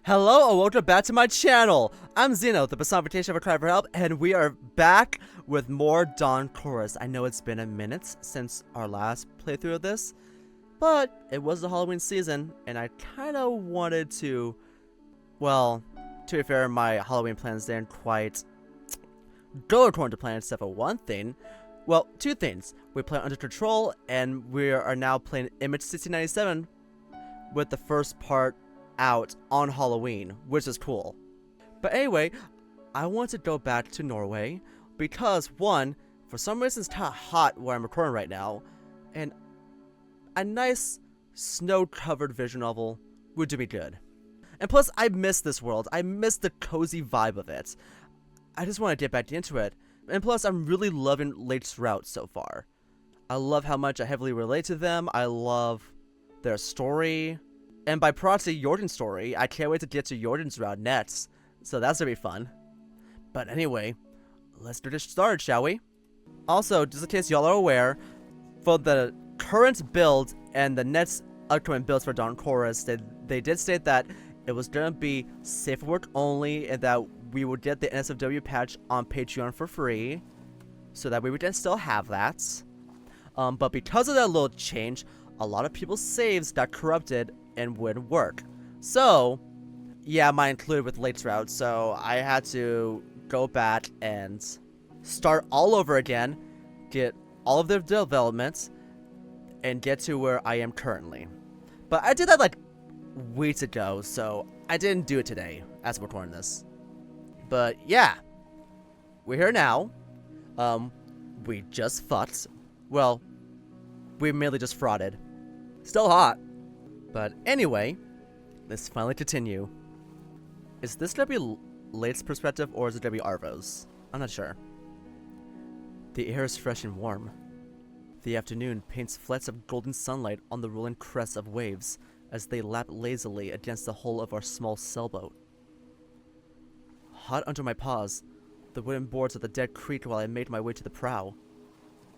Hello and welcome back to my channel. I'm Xeno, the personification of a cry for help, and we are back with more Dawn Chorus. I know it's been a minute since our last playthrough of this, but it was the Halloween season, and I kind of wanted to, well, to be fair, my Halloween plans didn't quite go according to plan, except for one thing. Well, two things. We play Under Control, and we are now playing Image 1697 with the first part out on Halloween, which is cool. But anyway, I want to go back to Norway because, one, for some reason it's kind of hot where I'm recording right now, and a nice snow-covered visual novel would do me good. And plus, I miss this world. I miss the cozy vibe of it. I just want to get back into it. And plus, I'm really loving Late's route so far. I love how much I heavily relate to them. I love their story. And by proxy, Jordan's story. I can't wait to get to Jordan's route next. So that's gonna be fun. But anyway, let's get this started, shall we? Also, just in case y'all are aware, for the current build and the next upcoming builds for Dawn Chorus, they did state that it was gonna be safe for work only, and that we would get the NSFW patch on Patreon for free, so that we would then still have that. But because of that little change, a lot of people's saves got corrupted and wouldn't work. So, yeah, mine included with Late's route, so I had to go back and start all over again, get all of the developments, and get to where I am currently. But I did that like weeks ago, so I didn't do it today as I'm recording this. But yeah, we're here now. We just fucked. Well, we merely just frauded. Still hot. But anyway, let's finally continue. Is this gonna be Late's perspective or is it gonna be Arvo's? I'm not sure. The air is fresh and warm. The afternoon paints flecks of golden sunlight on the rolling crests of waves as they lap lazily against the hull of our small sailboat. Hot under my paws, the wooden boards of the deck creaked while I made my way to the prow.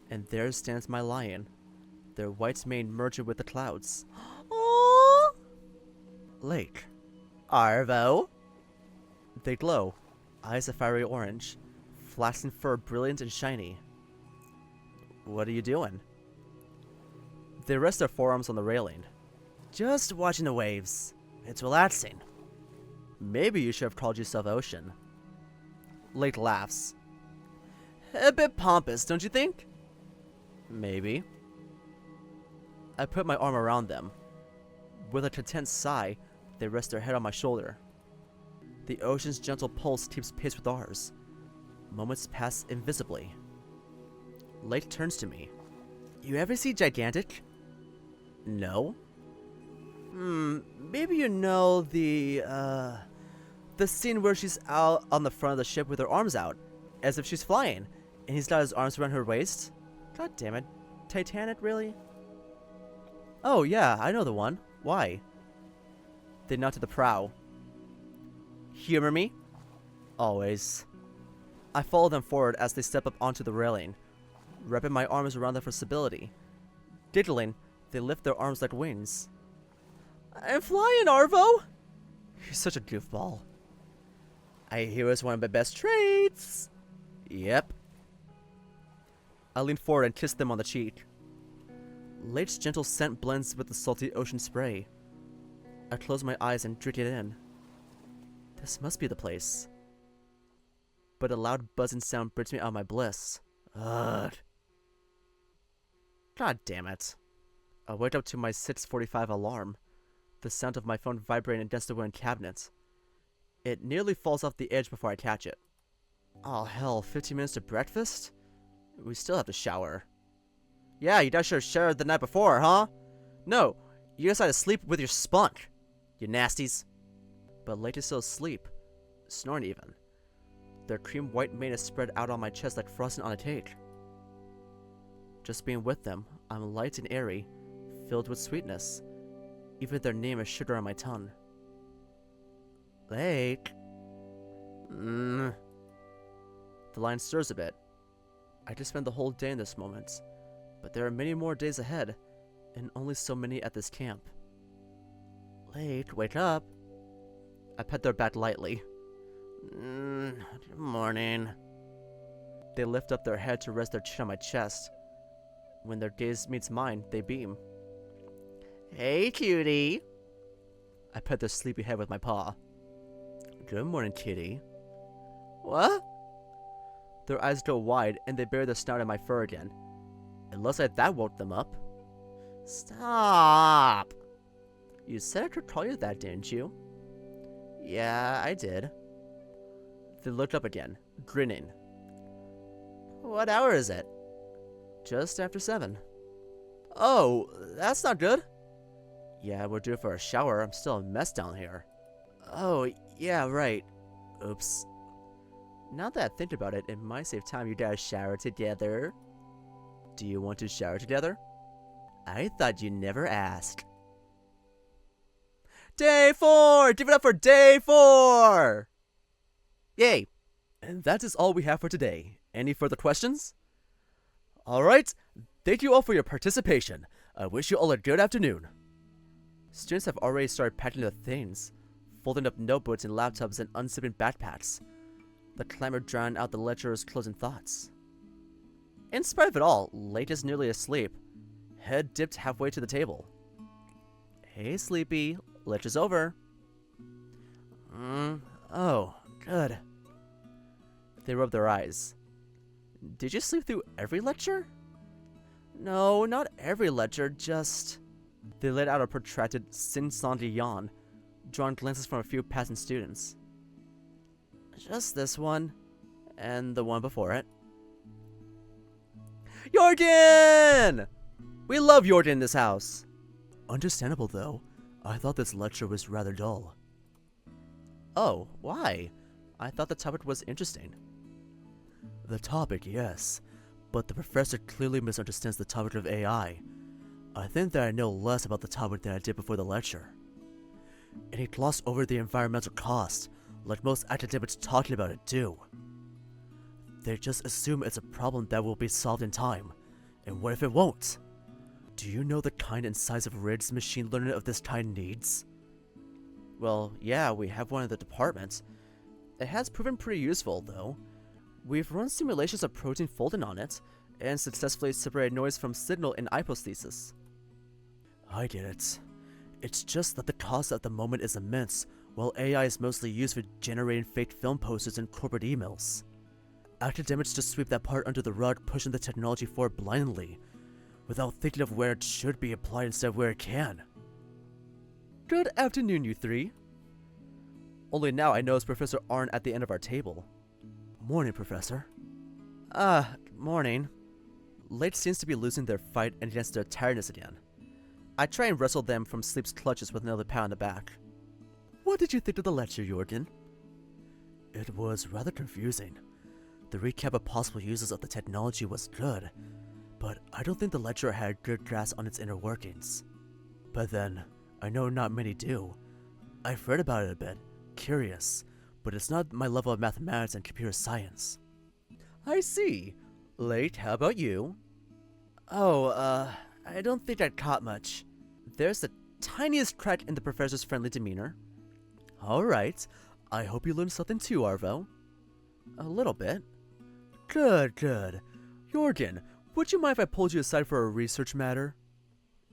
And there stands my lion, their white mane merging with the clouds. Aww! Lake. Arvo? They glow, eyes a fiery orange, flaxen fur brilliant and shiny. What are you doing? They rest their forearms on the railing. Just watching the waves. It's relaxing. Maybe you should have called yourself Ocean. Lake laughs. A bit pompous, don't you think? Maybe. I put my arm around them. With a content sigh, they rest their head on my shoulder. The ocean's gentle pulse keeps pace with ours. Moments pass invisibly. Lake turns to me. You ever see Gigantic? No. Maybe you know the scene where she's out on the front of the ship with her arms out, as if she's flying, and he's got his arms around her waist? God damn it. Titanic, really? Oh, yeah, I know the one. Why? They nod to the prow. Humor me? Always. I follow them forward as they step up onto the railing, wrapping my arms around them for stability. Giggling, they lift their arms like wings. I'm flying, Arvo! You're such a goofball. I hear it's one of my best traits. Yep. I lean forward and kiss them on the cheek. Late's gentle scent blends with the salty ocean spray. I close my eyes and drink it in. This must be the place. But a loud buzzing sound brings me out of my bliss. Ugh. God damn it. I wake up to my 6:45 alarm, the sound of my phone vibrating against the wooden cabinet. It nearly falls off the edge before I catch it. Oh hell, 15 minutes to breakfast? We still have to shower. Yeah, you guys should have showered the night before, huh? No, you guys had to sleep with your spunk, you nasties. But Late is still asleep, snoring even. Their cream white mane is spread out on my chest like frosting on a cake. Just being with them, I'm light and airy, filled with sweetness. Even their name is sugar on my tongue. Lake. The lion stirs a bit. I just spent the whole day in this moment, but there are many more days ahead, and only so many at this camp. Lake, wake up. I pet their back lightly. Good morning. They lift up their head to rest their chin on my chest. When their gaze meets mine, they beam. Hey, cutie. I pet their sleepy head with my paw. Good morning, kitty. What? Their eyes go wide, and they bury their snout in my fur again. It looks like that woke them up. Stop! You said I could call you that, didn't you? Yeah, I did. They looked up again, grinning. What hour is it? Just after 7. Oh, that's not good. Yeah, we're due for a shower. I'm still a mess down here. Oh, yeah, right. Oops. Now that I think about it, it might save time you guys shower together. Do you want to shower together? I thought you never asked. Day 4! Give it up for day 4! Yay! And that is all we have for today. Any further questions? Alright, thank you all for your participation. I wish you all a good afternoon. Students have already started packing their things, folding up notebooks and laptops and unzipping backpacks. The clamor drowned out the lecturer's closing thoughts. In spite of it all, Lake is nearly asleep, head dipped halfway to the table. Hey, Sleepy, lecture's over. Oh, good. They rub their eyes. Did you sleep through every lecture? No, not every lecture, just... They let out a protracted sing-songy yawn, drawing glances from a few passing students. Just this one, and the one before it. Jorgen! We love Jorgen in this house. Understandable, though. I thought this lecture was rather dull. Oh, why? I thought the topic was interesting. The topic, yes, but the professor clearly misunderstands the topic of AI. I think that I know less about the topic than I did before the lecture. And he glossed over the environmental cost, like most academics talking about it do. They just assume it's a problem that will be solved in time, and what if it won't? Do you know the kind and size of rigs machine learning of this kind needs? Well, yeah, we have one in the department. It has proven pretty useful, though. We've run simulations of protein folding on it, and successfully separated noise from signal in hypothesis. I get it. It's just that the cost at the moment is immense, while AI is mostly used for generating fake film posters and corporate emails. Academics just sweep that part under the rug, pushing the technology forward blindly, without thinking of where it should be applied instead of where it can. Good afternoon, you three. Only now I notice Professor Arn at the end of our table. Morning, Professor. Morning. Late seems to be losing their fight against their tiredness again. I try and wrestle them from sleep's clutches with another pat on the back. What did you think of the lecture, Jorgen? It was rather confusing. The recap of possible uses of the technology was good, but I don't think the lecturer had a good grasp on its inner workings. But then, I know not many do. I've read about it a bit, curious, but it's not my level of mathematics and computer science. I see. Late, how about you? Oh, I don't think I caught much. There's the tiniest crack in the professor's friendly demeanor. Alright, I hope you learned something too, Arvo. A little bit. Good, good. Jorgen, would you mind if I pulled you aside for a research matter?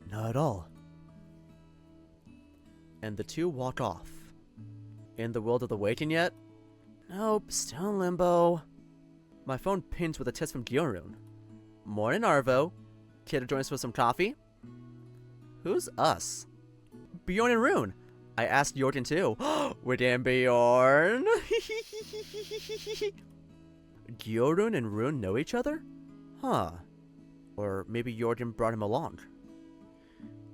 Not at all. And the two walk off. In the world of the waking yet? Nope, still in limbo. My phone pings with a text from Gyorun. Morning, Arvo. Care to join us for some coffee? Who's us? Bjorn and Rune. I asked Jorgen too. Within Bjorn? Gyorun and Rune know each other? Huh. Or maybe Jorgen brought him along.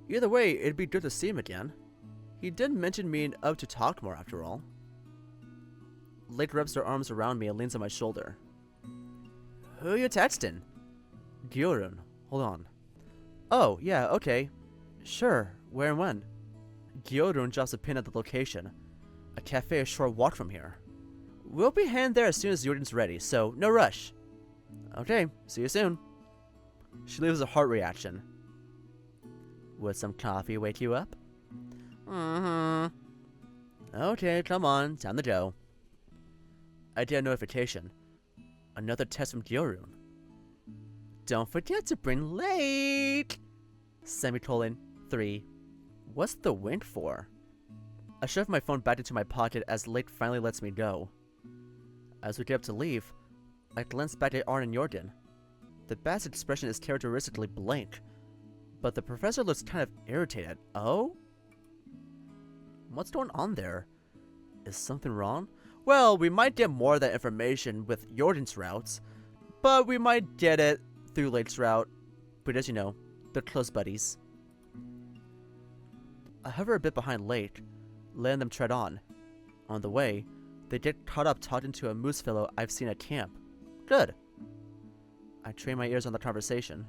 Either way, it'd be good to see him again. He did mention being up to talk more after all. Lake rubs her arms around me and leans on my shoulder. Who you texting? Gyorun. Hold on. Oh, yeah, okay. Sure, where and when? Gyorun drops a pin at the location. A cafe a short walk from here. We'll be heading there as soon as Jordan's ready, so no rush. Okay, see you soon. She leaves a heart reaction. Would some coffee wake you up? Okay, come on, time to go. I get a notification. Another test from Gyorun. Don't forget to bring late! Semicolon 3. What's the wink for? I shove my phone back into my pocket as Lake finally lets me go. As we get up to leave, I glance back at Arn and Jorgen. The bat's expression is characteristically blank, but the professor looks kind of irritated. Oh? What's going on there? Is something wrong? Well, we might get more of that information with Jorgen's routes, but we might get it through Lake's route, because you know, they're close buddies. I hover a bit behind Lake, letting them tread on. On the way, they get caught up talking to a moose fellow I've seen at camp. Good. I train my ears on the conversation.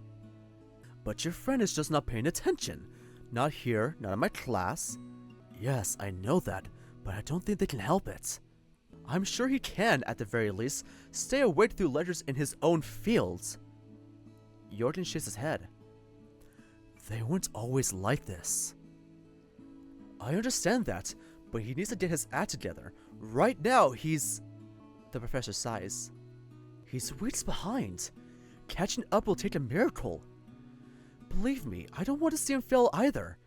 But your friend is just not paying attention. Not here, not in my class. Yes, I know that, but I don't think they can help it. I'm sure he can, at the very least, stay awake through lectures in his own fields. Jorgen shakes his head. They weren't always like this. I understand that, but he needs to get his act together. Right now, he's... The professor sighs. He's weeks behind. Catching up will take a miracle. Believe me, I don't want to see him fail either.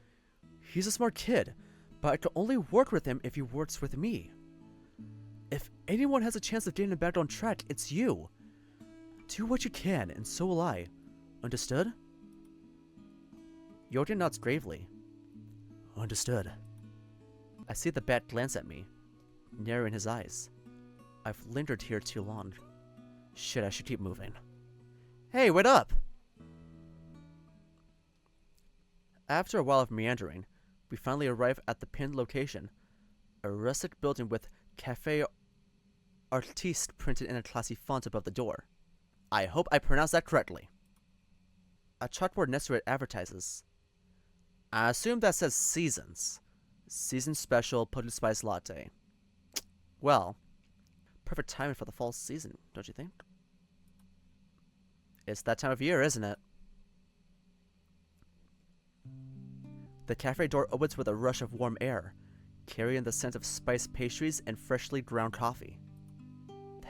He's a smart kid, but I can only work with him if he works with me. If anyone has a chance of getting him back on track, it's you. Do what you can, and so will I. Understood? Jorgen nods gravely. Understood. I see the bat glance at me, narrowing his eyes. I've lingered here too long. Shit, I should keep moving. Hey, wait up! After a while of meandering, we finally arrive at the pinned location. A rustic building with Café Artiste printed in a classy font above the door. I hope I pronounced that correctly. A chalkboard next to it advertises. I assume that says Seasons. Season Special Pumpkin Spice Latte. Well, perfect timing for the fall season, don't you think? It's that time of year, isn't it? The cafe door opens with a rush of warm air, carrying the scent of spiced pastries and freshly ground coffee.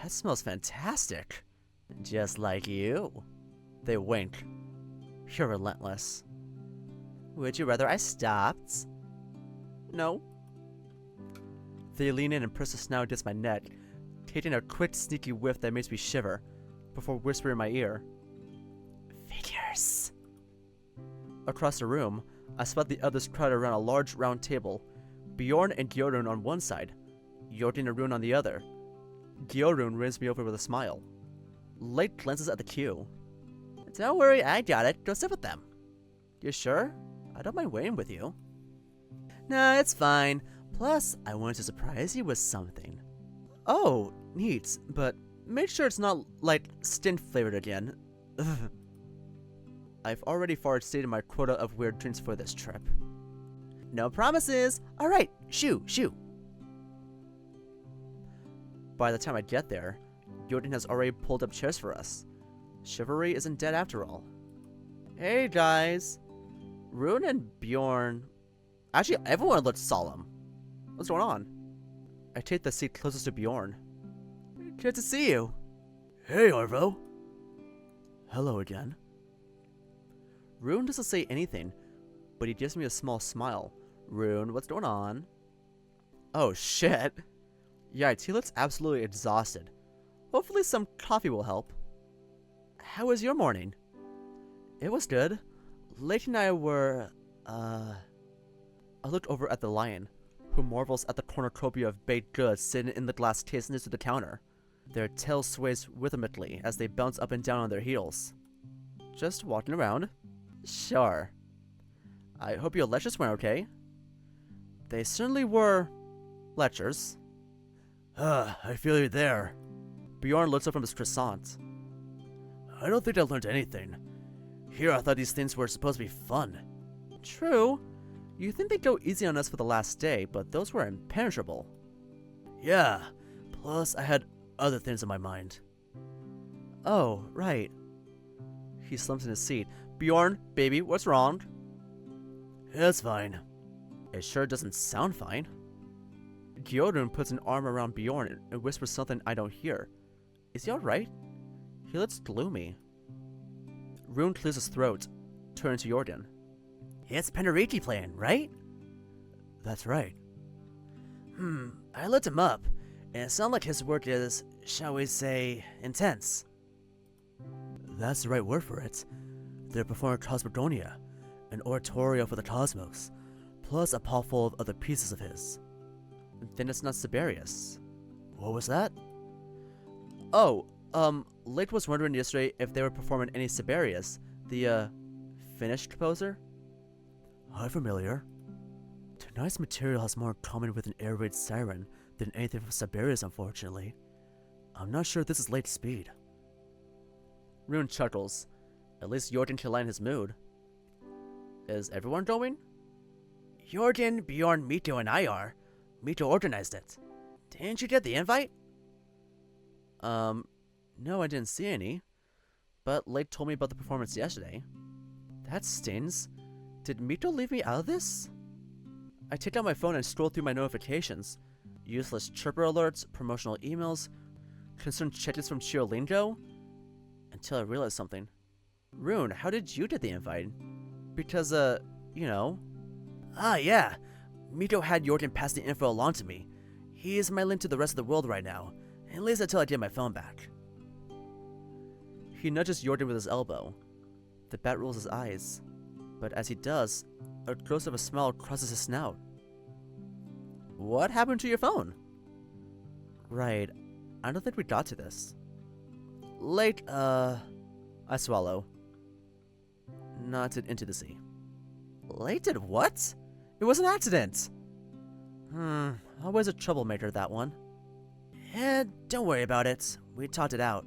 That smells fantastic. Just like you. They wink. You're relentless. Would you rather I stopped? No. They lean in and press a snout against my neck, taking a quick, sneaky whiff that makes me shiver, before whispering in my ear. Figures. Across the room, I spot the others crowded around a large round table. Bjorn and Gyorun on one side, Jorgen and Rune on the other. Gyorun rings me over with a smile. Light glances at the queue. Don't worry, I got it. Go sit with them. You sure? I don't mind waiting with you. Nah, it's fine. Plus, I wanted to surprise you with something. Oh, neat, but make sure it's not, like, stint flavored again. Ugh. I've already far exceeded my quota of weird drinks for this trip. No promises! Alright, shoo, shoo! By the time I get there, Jorgen has already pulled up chairs for us. Chivalry isn't dead after all. Hey guys! Rune and Bjorn... Actually, everyone looks solemn. What's going on? I take the seat closest to Bjorn. Good to see you. Hey, Arvo. Hello again. Rune doesn't say anything, but he gives me a small smile. Rune, what's going on? Oh shit. Yeah, he looks absolutely exhausted. Hopefully some coffee will help. How was your morning? It was good. Lake and I were, I looked over at the lion, who marvels at the cornucopia of baked goods sitting in the glass case next to the counter. Their tail sways rhythmically as they bounce up and down on their heels. Just walking around. Sure. I hope your lectures went okay. They certainly were... lectures. I feel you there. Bjorn looks up from his croissant. I don't think I learned anything. Here I thought these things were supposed to be fun. True. You think they'd go easy on us for the last day, but those were impenetrable. Yeah, plus I had other things in my mind. Oh, right. He slumps in his seat. Bjorn, baby, what's wrong? It's fine. It sure doesn't sound fine. Gyorun puts an arm around Bjorn and whispers something I don't hear. Is he alright? He looks gloomy. Rune clears his throat, turning to Jordan. It's Penariti playing, right? That's right. I looked him up, and it sounds like his work is, shall we say, intense. That's the right word for it. They're performing Cosmogonia, an oratorio for the cosmos, plus a pot full of other pieces of his. Then it's not Siberius. What was that? Oh, Lake was wondering yesterday if they were performing any Siberius, the, Finnish composer? Hi, familiar. Tonight's material has more in common with an air raid siren than anything from Siberius, unfortunately. I'm not sure this is Lake's speed. Rune chuckles. At least Jordan can lighten his mood. Is everyone going? Jordan, Bjorn, Mikko, and I are. Mikko organized it. Didn't you get the invite? No, I didn't see any. But Lake told me about the performance yesterday. That stings. Did Mikko leave me out of this? I take out my phone and scroll through my notifications. Useless chirper alerts, promotional emails, concerned check-ins from Chiolingo. Until I realize something. Rune, how did you get the invite? Because, you know. Ah, yeah. Mikko had Jordan pass the info along to me. He is my link to the rest of the world right now, at least until I get my phone back. He nudges Jordan with his elbow. The bat rolls his eyes, but as he does, a ghost of a smile crosses his snout. What happened to your phone? Right, I don't think we got to this. Late, I swallow. Nodded into the sea. Late did what? It was an accident! Always a troublemaker, that one. Don't worry about it. We talked it out.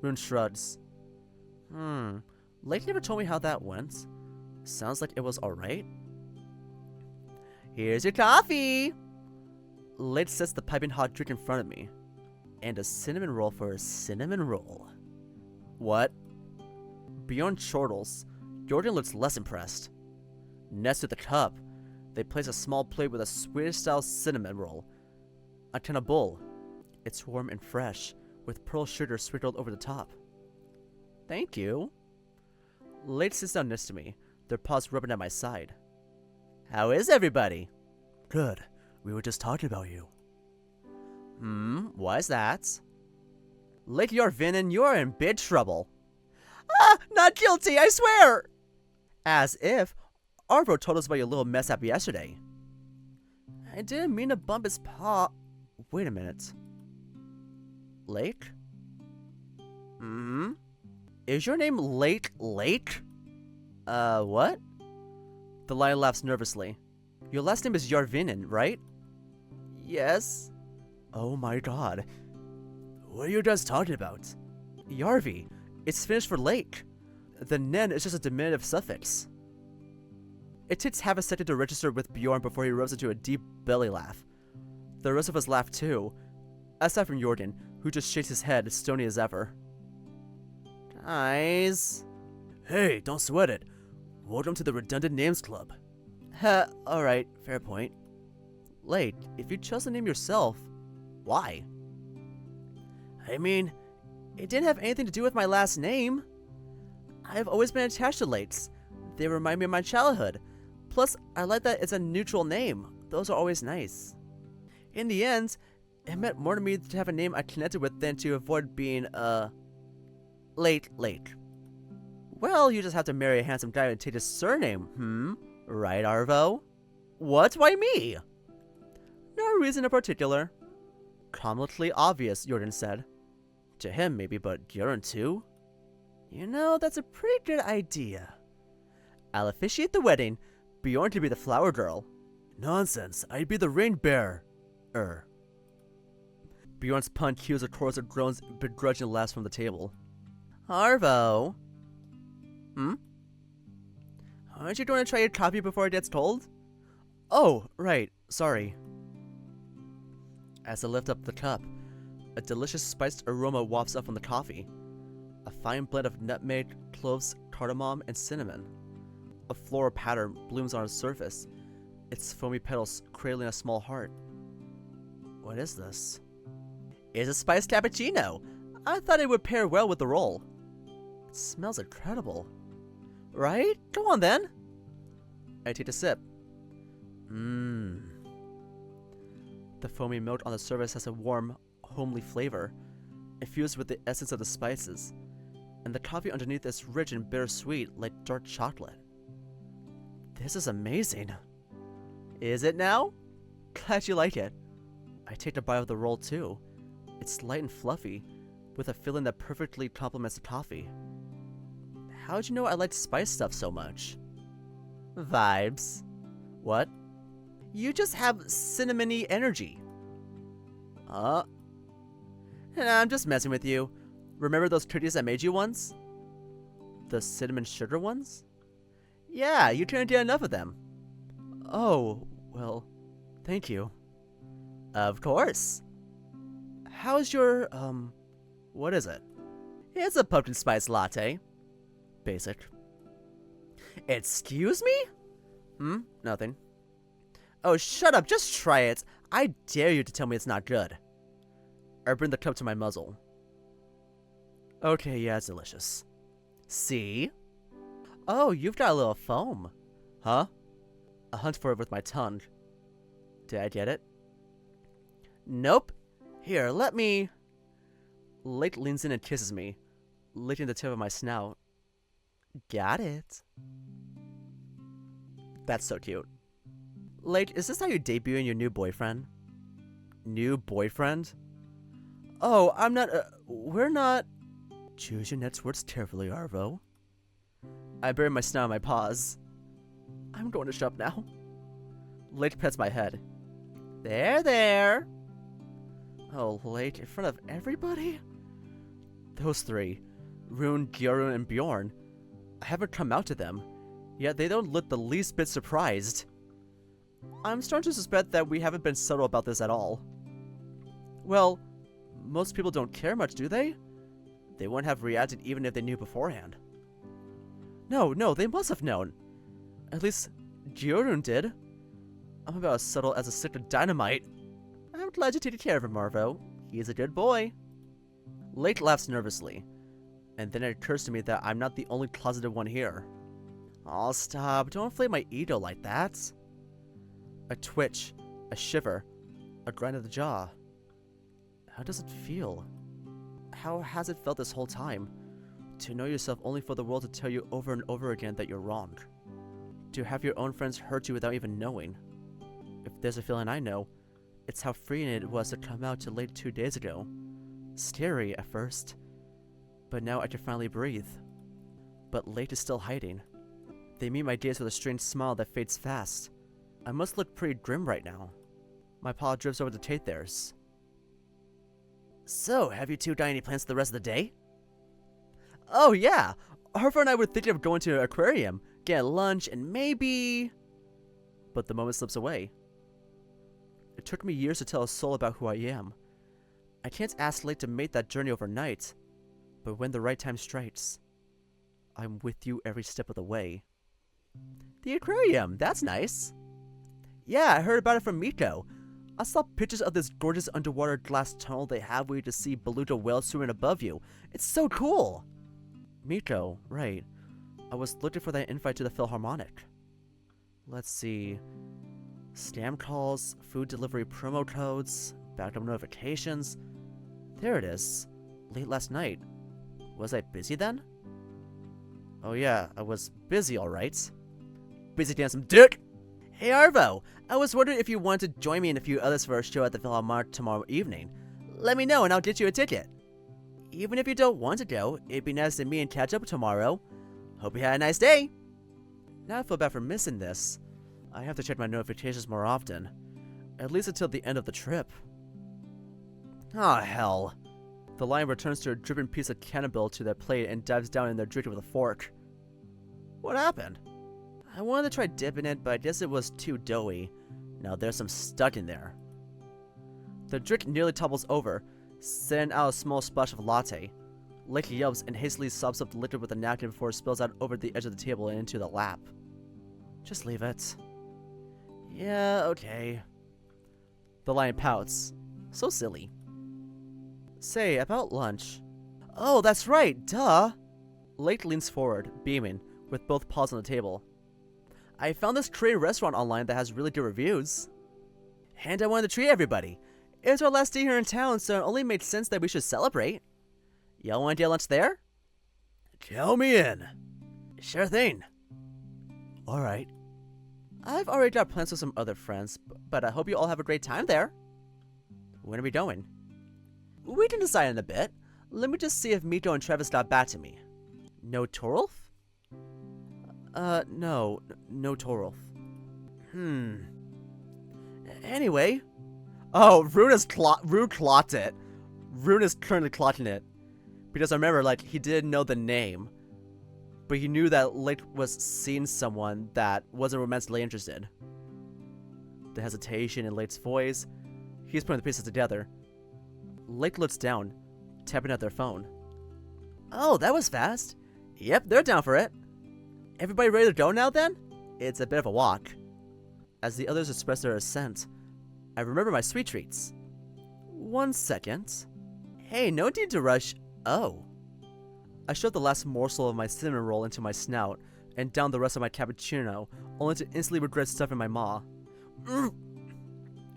Rune shrugs. Lake never told me how that went. Sounds like it was alright. Here's your coffee! Lake sets the piping hot drink in front of me. And a cinnamon roll for a cinnamon roll. What? Beyond chortles, Jordan looks less impressed. Next to the cup, they place a small plate with a Swedish-style cinnamon roll. A kind of bowl. It's warm and fresh, with pearl sugar sprinkled over the top. Thank you. Late sits down next to me, their paws rubbing at my side. How is everybody? Good. We were just talking about you. Why's that? Lake Jorvinen, you're in big trouble. Ah, not guilty, I swear! As if Arvo told us about your little mess up yesterday. I didn't mean to bump his paw. Wait a minute. Lake? Is your name Lake? What? The lion laughs nervously. Your last name is Jorvinen, right? Yes. Oh my god. What are you guys talking about? Yarvi. It's Finnish for lake. The nen is just a diminutive suffix. It takes half a second to register with Bjorn before he erupts into a deep belly laugh. The rest of us laugh too, aside from Jordan, who just shakes his head as stony as ever. Guys. Hey, don't sweat it. Welcome to the Redundant Names Club. Alright, fair point. Lake, if you chose the name yourself, why? I mean, it didn't have anything to do with my last name. I've always been attached to lakes. They remind me of my childhood. Plus, I like that it's a neutral name. Those are always nice. In the end, it meant more to me to have a name I connected with than to avoid being, Lake. Well, you just have to marry a handsome guy and take his surname, Right, Arvo? What? Why me? No reason in particular. Comically obvious, Jordan said. To him, maybe, but Gurren too? You know, that's a pretty good idea. I'll officiate the wedding. Bjorn to be the flower girl. Nonsense, I'd be the ring bearer. Bjorn's pun cues a chorus of groans begrudging laughs from the table. Arvo? Aren't you going to try your coffee before it gets cold? Oh, right, sorry. As I lift up the cup, a delicious spiced aroma wafts up from the coffee. A fine blend of nutmeg, cloves, cardamom, and cinnamon. A floral pattern blooms on its surface, its foamy petals cradling a small heart. What is this? It's a spiced cappuccino. I thought it would pair well with the roll. It smells incredible. Right? Go on then. I take a sip. Mmm. The foamy milk on the surface has a warm, homely flavor, infused with the essence of the spices, and the coffee underneath is rich and bittersweet like dark chocolate. This is amazing. Is it now? Glad you like it. I take a bite of the roll too. It's light and fluffy, with a filling that perfectly complements the coffee. How'd you know I liked spice stuff so much? Vibes. What? You just have cinnamony energy. Nah, I'm just messing with you. Remember those cookies I made you once? The cinnamon sugar ones? Yeah, you turned down enough of them. Oh, well, thank you. Of course. How's your, what is it? It's a pumpkin spice latte. Basic. Excuse me? Nothing. Oh, shut up, just try it. I dare you to tell me it's not good. I bring the cup to my muzzle. Okay, yeah, it's delicious. See? Oh, you've got a little foam. Huh? I hunt for it with my tongue. Did I get it? Nope. Here, let me... Lake leans in and kisses me, licking the tip of my snout. Got it. That's so cute. Lake, is this how you're debuting your new boyfriend? New boyfriend? Oh, I'm not, we're not... Choose your next words carefully, Arvo. I bury my snout in my paws. I'm going to shop now. Lake pets my head. There. Oh, Lake, in front of everybody? Those three, Rune, Gyorun, and Bjorn. I haven't come out to them, yet they don't look the least bit surprised. I'm starting to suspect that we haven't been subtle about this at all. Well, most people don't care much, do they? They wouldn't have reacted even if they knew beforehand. No, they must have known. At least, Gyorun did. I'm about as subtle as a stick of dynamite. I'm glad you take care of him, Arvo. He's a good boy. Lake laughs nervously, and then it occurs to me that I'm not the only closeted one here. Aw, stop. Don't inflate my ego like that. A twitch, a shiver, a grind of the jaw. How does it feel? How has it felt this whole time? To know yourself only for the world to tell you over and over again that you're wrong. To have your own friends hurt you without even knowing. If there's a feeling I know, it's how freeing it was to come out to Lake 2 days ago. Scary at first, but now I can finally breathe. But Lake is still hiding. They meet my gaze with a strange smile that fades fast. I must look pretty grim right now. My paw drifts over to Tate theirs. So, have you two got any plans for the rest of the day? Oh yeah! Harper and I were thinking of going to an aquarium, get lunch, and maybe... But the moment slips away. It took me years to tell a soul about who I am. I can't ask Lake to make that journey overnight, but when the right time strikes, I'm with you every step of the way. The aquarium, that's nice. Yeah, I heard about it from Mikko. I saw pictures of this gorgeous underwater glass tunnel they have where you can see beluga whales swimming above you. It's so cool! Mikko, right. I was looking for that invite to the Philharmonic. Let's see. Scam calls, food delivery promo codes, backup notifications. There it is. Late last night. Was I busy then? Oh yeah, I was busy alright. Busy doing some dick! Hey Arvo! I was wondering if you wanted to join me and a few others for a show at the Philharmonic tomorrow evening. Let me know and I'll get you a ticket. Even if you don't want to go, it'd be nice to meet and catch up tomorrow. Hope you had a nice day! Now I feel bad for missing this. I have to check my notifications more often. At least until the end of the trip. Ah, hell. The lion returns to a dripping piece of cannonball to their plate and dives down in their drink with a fork. What happened? I wanted to try dipping it, but I guess it was too doughy. Now there's some stuck in there. The drink nearly topples over, sending out a small splash of latte. Lake yelps and hastily sops up the liquid with a napkin before it spills out over the edge of the table and into the lap. Just leave it. Yeah, okay. The lion pouts. So silly. Say, about lunch. Oh, that's right, duh! Lake leans forward, beaming, with both paws on the table. I found this Korean restaurant online that has really good reviews. And I wanted to treat everybody. It's our last day here in town, so it only made sense that we should celebrate. Y'all want to get lunch there? Count me in. Sure thing. Alright. I've already got plans with some other friends, but I hope you all have a great time there. When are we going? We can decide in a bit. Let me just see if Mikko and Travis got back to me. No Torolf? No Torolf. Anyway. Oh, Rune clocked it. Rune is currently clocking it. Because I remember, like, he didn't know the name. But he knew that Lake was seeing someone that wasn't romantically interested. The hesitation in Lake's voice. He's putting the pieces together. Lake looks down, tapping at their phone. Oh, that was fast. Yep, they're down for it. Everybody ready to go now then? It's a bit of a walk. As the others express their assent, I remember my sweet treats. 1 second. Hey, no need to rush. Oh. I shoved the last morsel of my cinnamon roll into my snout and downed the rest of my cappuccino, only to instantly regret stuffing my maw.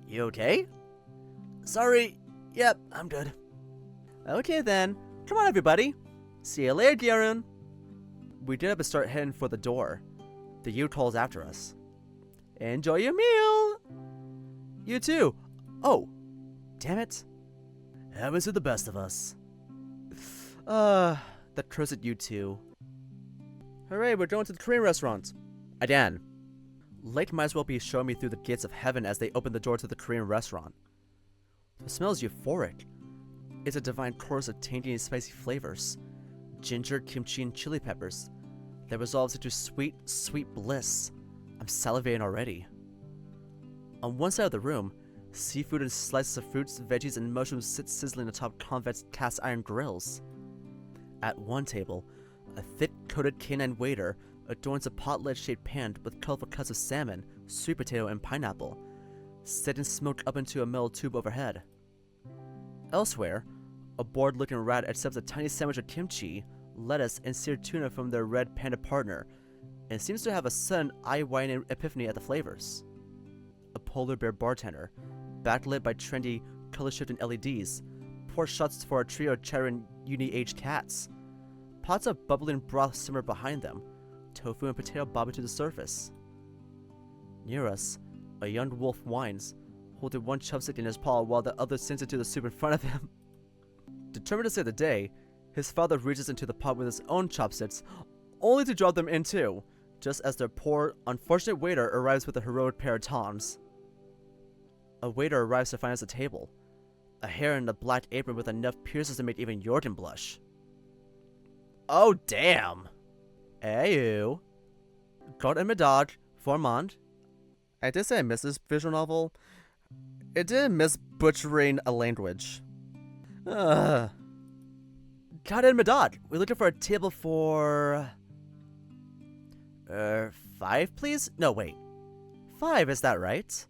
You okay? Sorry. Yep, I'm good. Okay then. Come on, everybody. See you later, Gyarun. We did have to start heading for the door. The youth calls after us. Enjoy your meal! You too! Oh! Damn it. Happens to the best of us. That cursed you two. Hooray, we're going to the Korean restaurant. Again. Lake might as well be showing me through the gates of heaven as they open the door to the Korean restaurant. The smell is euphoric. It's a divine chorus of tangy and spicy flavors. Ginger, kimchi, and chili peppers. That resolves into sweet, sweet bliss. I'm salivating already. On one side of the room, seafood and slices of fruits, veggies, and mushrooms sit sizzling atop convex cast iron grills. At one table, a thick-coated canine waiter adorns a pot-lid-shaped pan with colorful cuts of salmon, sweet potato, and pineapple, setting smoke up into a metal tube overhead. Elsewhere, a bored-looking rat accepts a tiny sandwich of kimchi, lettuce, and seared tuna from their red panda partner, and seems to have a sudden eye-widening epiphany at the flavors. A polar bear bartender, backlit by trendy, color-shifting LEDs, pours shots for a trio of chattering uni-aged cats. Pots of bubbling broth simmer behind them, tofu and potato bobbing to the surface. Near us, a young wolf whines, holding one chopstick in his paw while the other sinks into the soup in front of him. Determined to save the day, his father reaches into the pot with his own chopsticks, only to drop them in too, just as their poor, unfortunate waiter arrives with a heroic pair of tongs. A waiter arrives to find us a table, a hare in a black apron with enough piercings to make even Jordan blush. Oh damn! Ayu. God and my dog, Formand. I did say I missed this visual novel. It didn't miss butchering a language. God and my dog, we're looking for a table for... 5, please? No, wait. 5, is that right?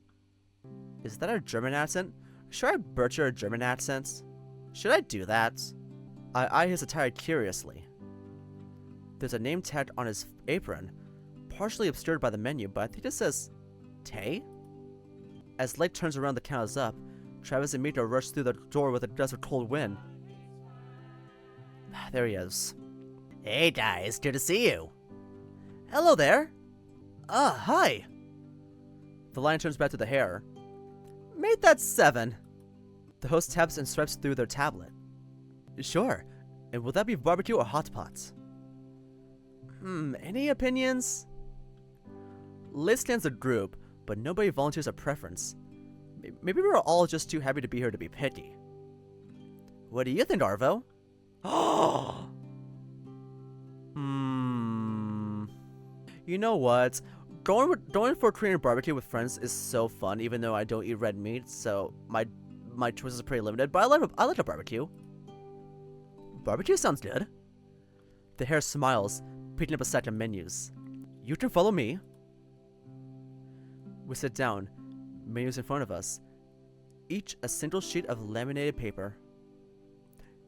Is that a German accent? Should I butcher a German accent? Should I do that? I eye his attire curiously. There's a name tag on his apron, partially obscured by the menu, but I think it says Tay? As Lake turns around the count is up, Travis and Mikko rush through the door with a gust of cold wind. There he is. Hey guys, good to see you. Hello there. Hi. The lion turns back to the hare. Made that 7. The host taps and swipes through their tablet. Sure. And will that be barbecue or hot pot? Any opinions? Liz scans the group, but nobody volunteers a preference. Maybe we're all just too happy to be here to be picky. What do you think, Arvo? You know what? Going for Korean barbecue with friends is so fun, even though I don't eat red meat, so my choices are pretty limited, but I like a barbecue. Barbecue sounds good. The hare smiles, picking up a stack of menus. You can follow me. We sit down, menus in front of us, each a single sheet of laminated paper.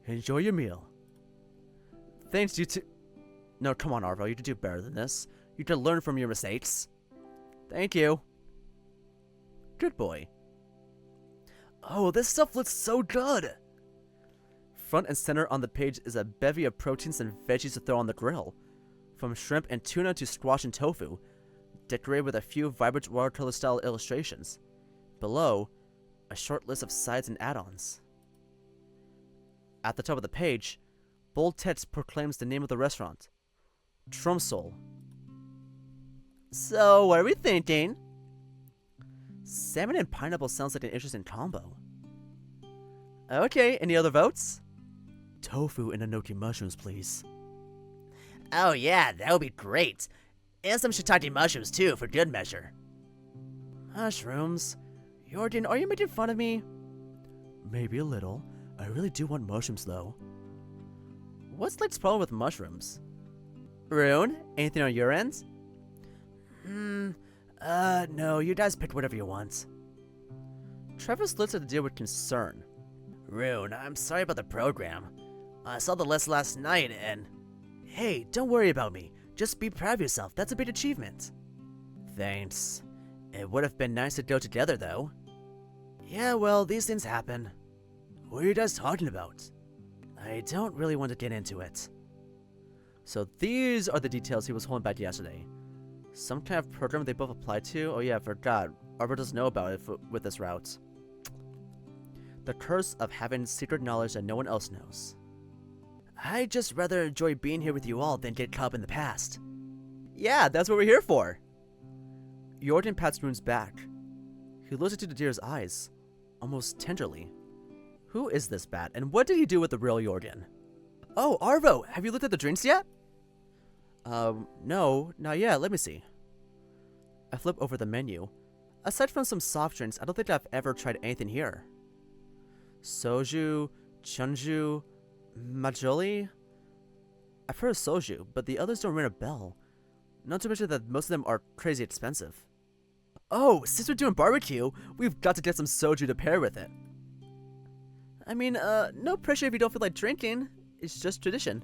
Enjoy your meal. Thanks, you two. No, come on, Arvo. You can do better than this. You can learn from your mistakes. Thank you. Good boy. Oh, this stuff looks so good. Front and center on the page is a bevy of proteins and veggies to throw on the grill. From shrimp and tuna to squash and tofu. Decorated with a few vibrant watercolor style illustrations. Below, a short list of sides and add-ons. At the top of the page, bold text proclaims the name of the restaurant. Tromsø. So, what are we thinking? Salmon and pineapple sounds like an interesting combo. Okay, any other votes? Tofu and enoki mushrooms, please. Oh yeah, that would be great. And some shiitake mushrooms too, for good measure. Mushrooms? Jordan, are you making fun of me? Maybe a little. I really do want mushrooms though. What's Lake's problem with mushrooms? Rune, anything on your end? No, you guys pick whatever you want. Travis looks at the deal with concern. Rune, I'm sorry about the program. I saw the list last night and... Hey, don't worry about me. Just be proud of yourself. That's a big achievement. Thanks. It would have been nice to go together, though. Yeah, well, these things happen. What are you guys talking about? I don't really want to get into it. So these are the details he was holding back yesterday. Some kind of program they both applied to? Oh yeah, I forgot. Arbor doesn't know about it with this route. The curse of having secret knowledge that no one else knows. I'd just rather enjoy being here with you all than get caught up in the past. Yeah, that's what we're here for. Jordan pats Rune's back. He looks into the deer's eyes, almost tenderly. Who is this bat, and what did he do with the real Jordan? Oh, Arvo, have you looked at the drinks yet? No, not yet. Let me see. I flip over the menu. Aside from some soft drinks, I don't think I've ever tried anything here. Soju, chunju, majoli? I've heard of soju, but the others don't ring a bell. Not to mention that most of them are crazy expensive. Oh, since we're doing barbecue, we've got to get some soju to pair with it. I mean, no pressure if you don't feel like drinking. It's just tradition.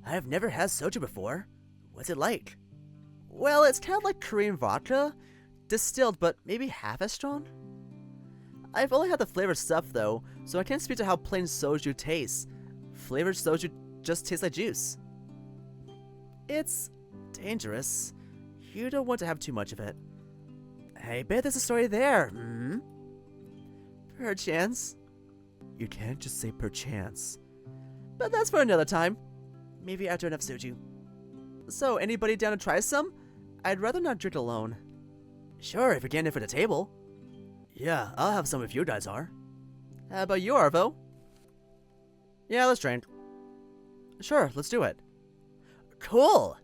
I've never had soju before. What's it like? Well, it's kind of like Korean vodka. Distilled, but maybe half as strong? I've only had the flavored stuff though, so I can't speak to how plain soju tastes. Flavored soju just tastes like juice. It's dangerous. You don't want to have too much of it. I bet there's a story there, hmm? Perchance. You can't just say perchance. But that's for another time. Maybe after enough soju. So, anybody down to try some? I'd rather not drink alone. Sure, if you're getting it for the table. Yeah, I'll have some if you guys are. How about you, Arvo? Yeah, let's drink. Sure, let's do it. Cool!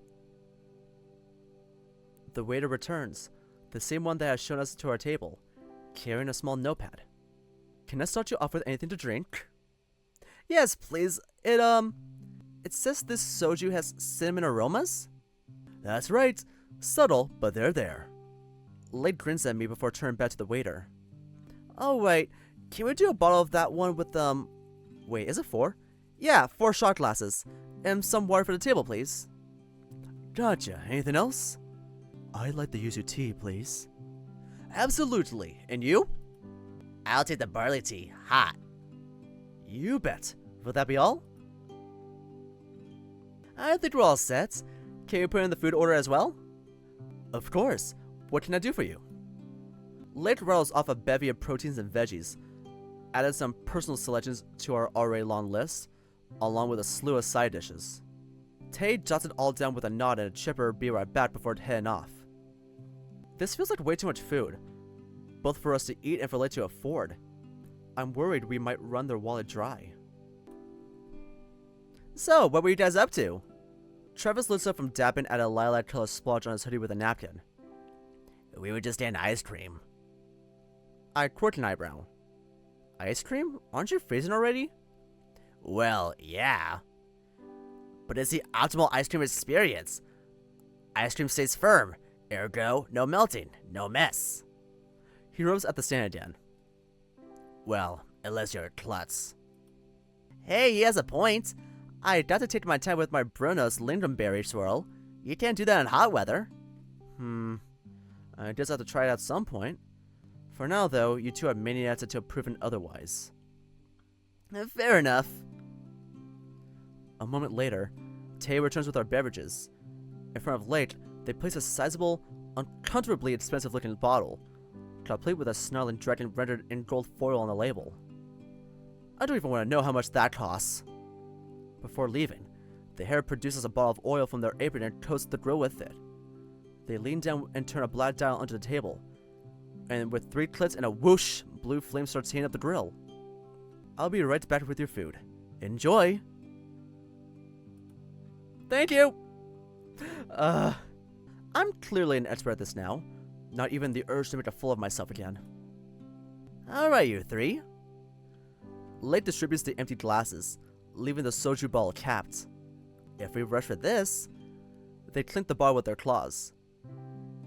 The waiter returns, the same one that has shown us to our table, carrying a small notepad. Can I start you off with anything to drink? Yes, please. It says this soju has cinnamon aromas? That's right. Subtle, but they're there. Lake grins at me before turning back to the waiter. Oh, wait. Can we do a bottle of that one with, wait, is it 4? Yeah, 4 shot glasses. And some water for the table, please. Gotcha. Anything else? I'd like the yuzu tea, please. Absolutely. And you? I'll take the barley tea, hot. You bet. Will that be all? I think we're all set. Can you put in the food order as well? Of course. What can I do for you? Lake rattles off a bevy of proteins and veggies, added some personal selections to our already long list, along with a slew of side dishes. Tay jots it all down with a nod and a chipper be right back before heading off. This feels like way too much food, both for us to eat and for Lake to afford. I'm worried we might run their wallet dry. So, what were you guys up to? Travis looks up from dabbing at a lilac-colored splotch on his hoodie with a napkin. We were just eating ice cream. I quirked an eyebrow. Ice cream? Aren't you freezing already? Well, yeah. But it's the optimal ice cream experience. Ice cream stays firm, ergo, no melting, no mess. He rose at the stand again. Well, unless you're a klutz. Hey, he has a point. I got to take my time with my Bruno's lingonberry swirl. You can't do that in hot weather. I guess I have to try it at some point. For now, though, you two are maniacs until proven otherwise. Fair enough. A moment later, Tay returns with our beverages. In front of Lake, they place a sizable, uncomfortably expensive-looking bottle, complete with a snarling dragon rendered in gold foil on the label. I don't even want to know how much that costs. Before leaving, the hare produces a bottle of oil from their apron and coats the grill with it. They lean down and turn a black dial onto the table, and with 3 clicks and a whoosh, blue flame starts heating up the grill. I'll be right back with your food. Enjoy! Thank you! I'm clearly an expert at this now. Not even the urge to make a fool of myself again. Alright, you 3. Lake distributes the empty glasses, leaving the soju bottle capped. If we rush for this, they clink the bottle with their claws.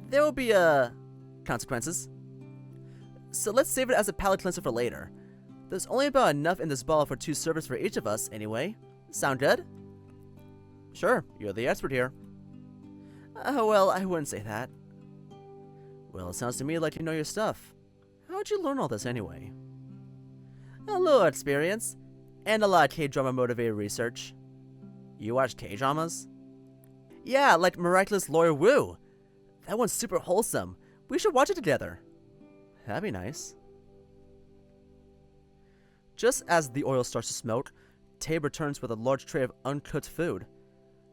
There will be, consequences. So let's save it as a palate cleanser for later. There's only about enough in this bottle for 2 servers for each of us, anyway. Sound good? Sure, you're the expert here. Well, I wouldn't say that. Well, it sounds to me like you know your stuff. How'd you learn all this anyway? A little experience, and a lot of K-drama motivated research. You watch K-dramas? Yeah, like Miraculous Lawyer Woo. That one's super wholesome. We should watch it together. That'd be nice. Just as the oil starts to smoke, Tay returns with a large tray of uncooked food.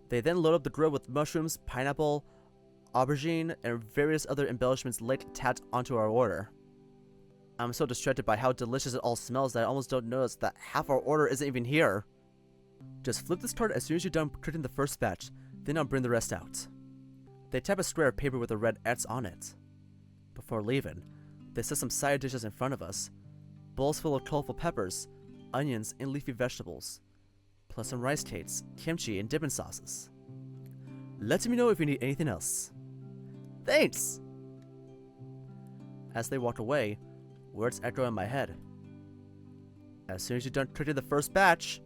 They then load up the grill with mushrooms, pineapple, aubergine, and various other embellishments Lake tacked onto our order. I'm so distracted by how delicious it all smells that I almost don't notice that half our order isn't even here. Just flip this card as soon as you're done cooking the first batch, then I'll bring the rest out. They tap a square of paper with a red X on it. Before leaving, they set some side dishes in front of us. Bowls full of colorful peppers, onions, and leafy vegetables, plus some rice cakes, kimchi, and dipping sauces. Let me know if you need anything else. Thanks! As they walk away, words echo in my head. As soon as you're done cooking the first batch.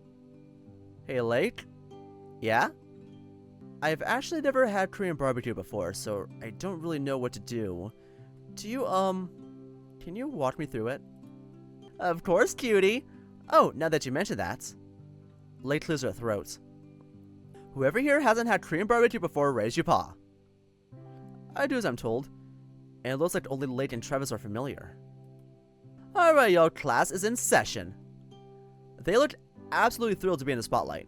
Hey, Lake? Yeah? I've actually never had Korean barbecue before, so I don't really know what to do. Do you, can you walk me through it? Of course, cutie! Oh, now that you mention that. Lake clears her throat. Whoever here hasn't had Korean barbecue before, raise your paw. I do as I'm told, and it looks like only Lake and Travis are familiar. Alright, y'all, class is in session. They looked absolutely thrilled to be in the spotlight.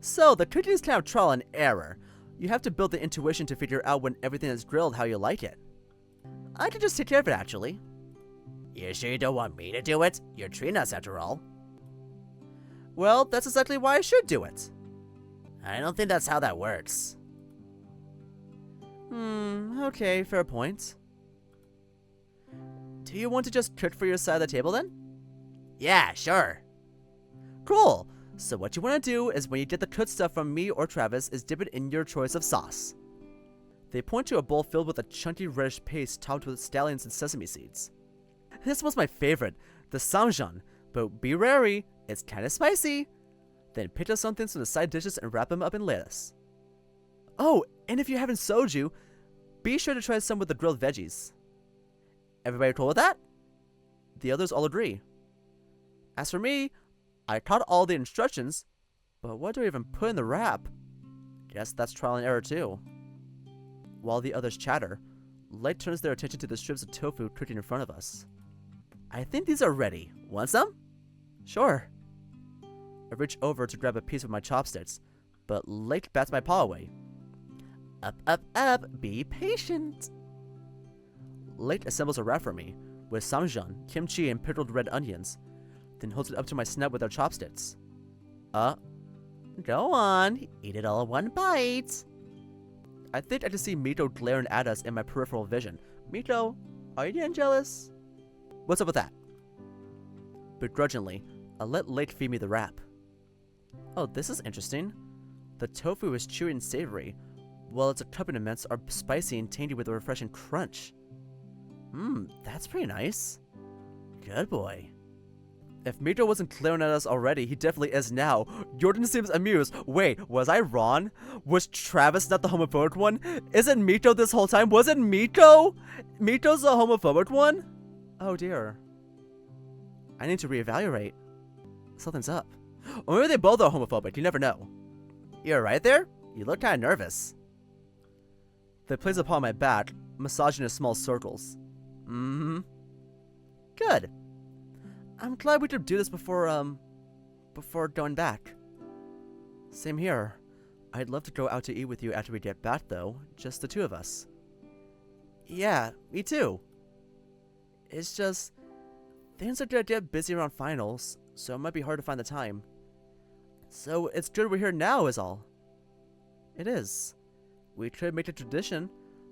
So, the cooking is kind of trial and error. You have to build the intuition to figure out when everything is grilled how you like it. I can just take care of it, actually. You sure you don't want me to do it? You're treating us, after all. Well, that's exactly why I should do it. I don't think that's how that works. Okay, fair point. Do you want to just cook for your side of the table then? Yeah, sure. Cool. So what you want to do is when you get the cooked stuff from me or Travis is dip it in your choice of sauce. They point to a bowl filled with a chunky reddish paste topped with scallions and sesame seeds. This was my favorite, the samjang, but be wary, it's kinda spicy. Then pick up some things from the side dishes and wrap them up in lettuce. Oh, and if you're having soju, be sure to try some with the grilled veggies. Everybody cool with that? The others all agree. As for me, I caught all the instructions, but what do I even put in the wrap? Guess that's trial and error too. While the others chatter, Light turns their attention to the strips of tofu cooking in front of us. I think these are ready. Want some? Sure. I reach over to grab a piece with my chopsticks, but Lake bats my paw away. Up, up, up, be patient. Lake assembles a wrap for me, with samjang, kimchi, and pickled red onions, then holds it up to my snout with our chopsticks. Go on, eat it all in one bite. I think I can see Mikko glaring at us in my peripheral vision. Mikko, are you getting jealous? What's up with that? Begrudgingly, I let Lake feed me the wrap. Oh, this is interesting. The tofu is chewy and savory, while its accompaniments are spicy and tainted with a refreshing crunch. That's pretty nice. Good boy. If Mikko wasn't glaring at us already, he definitely is now. Jordan seems amused. Wait, was I wrong? Was Travis not the homophobic one? Isn't Mikko this whole time? Was it Mikko? Mikko's the homophobic one? Oh dear. I need to reevaluate. Something's up. Or maybe they both are homophobic, you never know. You're right there? You look kinda nervous. They place upon my back, massaging in small circles. Mm-hmm. Good. I'm glad we could do this before going back. Same here. I'd love to go out to eat with you after we get back, though. Just the two of us. Yeah, me too. It's just, things are gonna get busy around finals, so it might be hard to find the time. So it's good we're here now, is all. It is. We could make a tradition.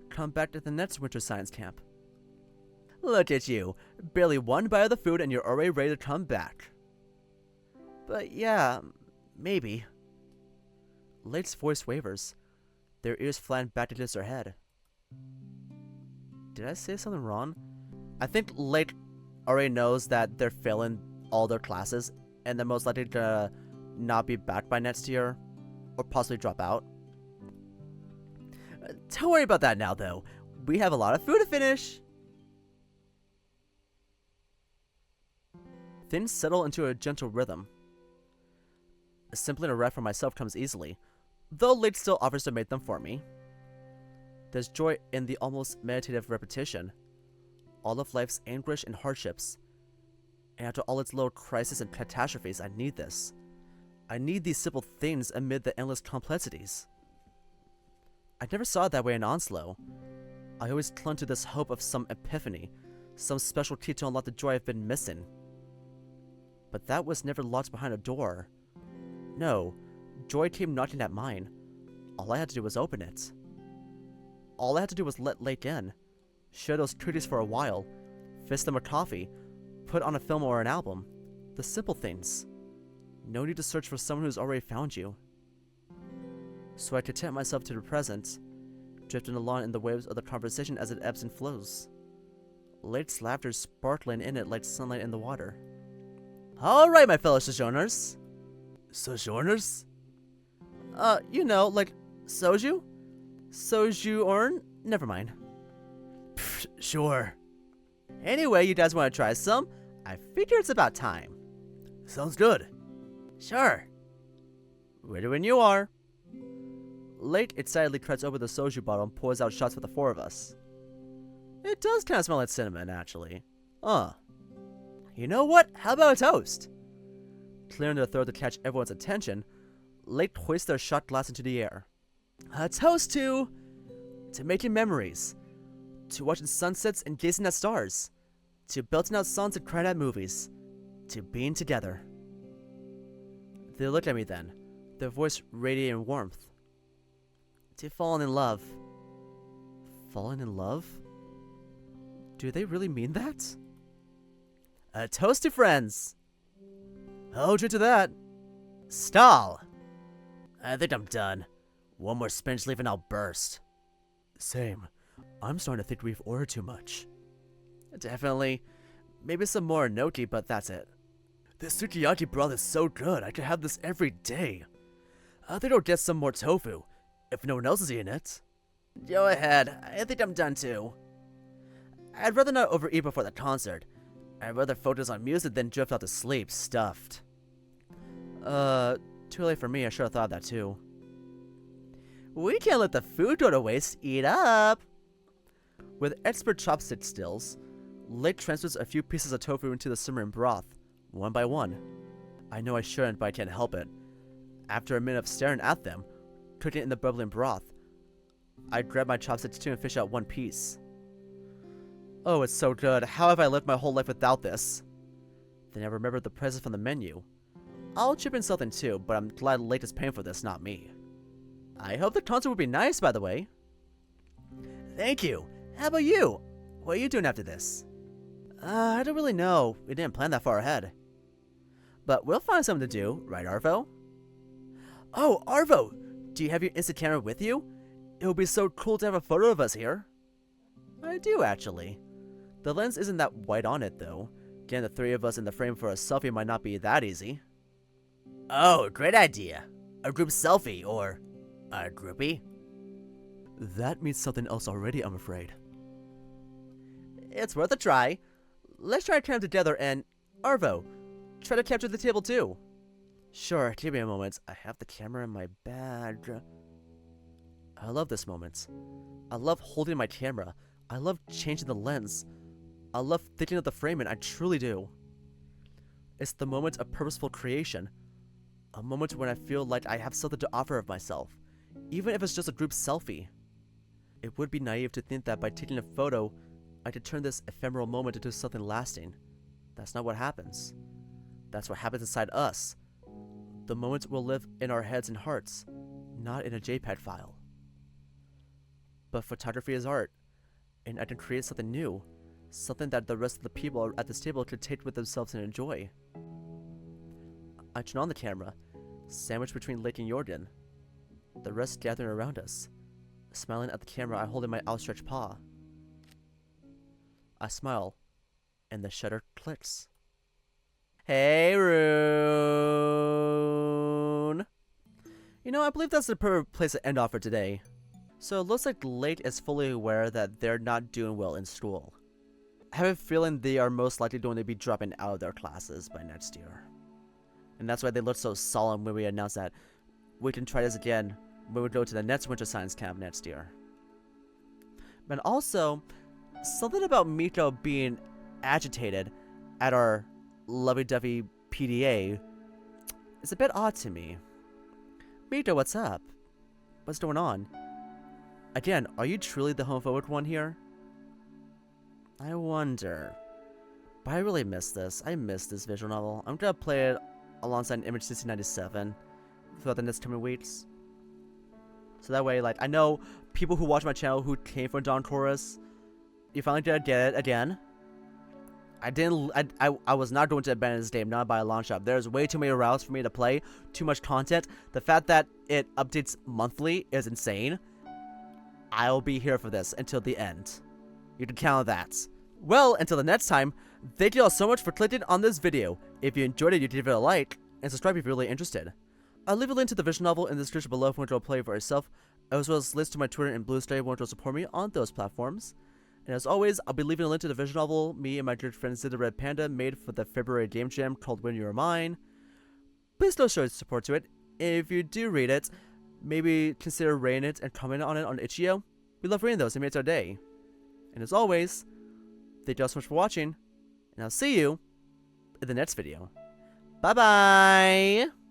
Come back to the next winter science camp. Look at you. Barely one bite of the food and you're already ready to come back. But yeah, maybe. Late's voice wavers. Their ears flatten back against her head. Did I say something wrong? I think Late already knows that they're failing all their classes and they're most likely gonna not be back by next year. Or possibly drop out. Don't worry about that now, though. We have a lot of food to finish. Things settle into a gentle rhythm. Assembling a raft for myself comes easily, though Late still offers to make them for me. There's joy in the almost meditative repetition. All of life's anguish and hardships. And after all its little crises and catastrophes, I need this. I need these simple things amid the endless complexities. I never saw it that way in Onslow. I always clung to this hope of some epiphany, some special key to unlock the joy I've been missing. But that was never locked behind a door. No, joy came knocking at mine. All I had to do was open it. All I had to do was let Lake in, share those cooties for a while, fist them a coffee, put on a film or an album. The simple things. No need to search for someone who's already found you. So I content myself to the present, drifting along in the waves of the conversation as it ebbs and flows. Lake's laughter sparkling in it like sunlight in the water. Alright, my fellow sojourners. Sojourners? You know, like soju? Soju-orn? Never mind. Pfft, sure. Anyway, you guys want to try some? I figure it's about time. Sounds good. Sure. Ready when you are. Late excitedly cracks open the soju bottle and pours out shots for the four of us. It does kind of smell like cinnamon, actually. You know what? How about a toast? Clearing their throat to catch everyone's attention, Late hoists their shot glass into the air. A toast to making memories, to watching sunsets and gazing at stars, to belting out songs and crying at movies, to being together. They looked at me then, their voice radiating warmth. To falling in love. Falling in love? Do they really mean that? A toast to friends! Hold you to that. Stall! I think I'm done. One more spinach leaf and I'll burst. Same. I'm starting to think we've ordered too much. Definitely. Maybe some more gnocchi, but that's it. This sukiyaki broth is so good, I could have this every day. I think I'll get some more tofu, if no one else is eating it. Go ahead, I think I'm done too. I'd rather not overeat before the concert. I'd rather focus on music than drift off to sleep, stuffed. Too late for me, I should have thought of that too. We can't let the food go to waste, eat up! With expert chopstick skills, Lake transfers a few pieces of tofu into the simmering broth, one by one. I know I shouldn't, but I can't help it. After a minute of staring at them, cooking in the bubbling broth, I grab my chopsticks too and fish out one piece. Oh, it's so good. How have I lived my whole life without this? Then I remembered the presents from the menu. I'll chip in something too, but I'm glad Lake is paying for this, not me. I hope the concert will be nice, by the way. Thank you. How about you? What are you doing after this? I don't really know. We didn't plan that far ahead. But we'll find something to do, right, Arvo? Oh, Arvo! Do you have your instant camera with you? It would be so cool to have a photo of us here. I do, actually. The lens isn't that wide on it, though. Getting the three of us in the frame for a selfie might not be that easy. Oh, great idea. A group selfie, or a groupie? That means something else already, I'm afraid. It's worth a try. Let's try to cam together and, Arvo, try to capture the table too. Sure, give me a moment. I have the camera in my bag. I love this moment. I love holding my camera. I love changing the lens. I love thinking of the framing, I truly do. It's the moment of purposeful creation. A moment when I feel like I have something to offer of myself, even if it's just a group selfie. It would be naive to think that by taking a photo, I could turn this ephemeral moment into something lasting. That's not what happens. That's what happens inside us. The moments will live in our heads and hearts, not in a JPEG file. But photography is art, and I can create something new, something that the rest of the people at this table could take with themselves and enjoy. I turn on the camera, sandwiched between Lake and Jordan. The rest gathering around us. Smiling at the camera, I hold in my outstretched paw. I smile, and the shutter clicks. Hey, Rune! You know, I believe that's the perfect place to end off for today. So it looks like Lake is fully aware that they're not doing well in school. I have a feeling they are most likely going to be dropping out of their classes by next year. And that's why they look so solemn when we announce that we can try this again when we go to the next winter science camp next year. But also, something about Mikko being agitated at our lovey-dovey PDA is a bit odd to me. Mikko, what's up? What's going on? Again, are you truly the homophobic one here? I wonder. But I really miss this. I miss this visual novel. I'm gonna play it alongside Image 1697 throughout the next coming weeks. So that way, like, I know people who watch my channel who came from Dawn Chorus, you finally did get it again. I was not going to abandon this game, not by a long shot. There's way too many routes for me to play, too much content. The fact that it updates monthly is insane. I'll be here for this until the end. You can count on that. Well, until the next time, thank you all so much for clicking on this video. If you enjoyed it, you can give it a like, and subscribe if you're really interested. I'll leave a link to the visual novel in the description below if you want to play it for yourself, as well as links to my Twitter and Blue Sky if you want to support me on those platforms. And as always, I'll be leaving a link to the visual novel me and my good friend Zid the Red Panda made for the February game jam called When You Were Mine. Please don't show your support to it. If you do read it, maybe consider rating it and commenting on it on itchio. We love reading those, it makes our day. And as always, thank you all so much for watching, and I'll see you in the next video. Bye bye!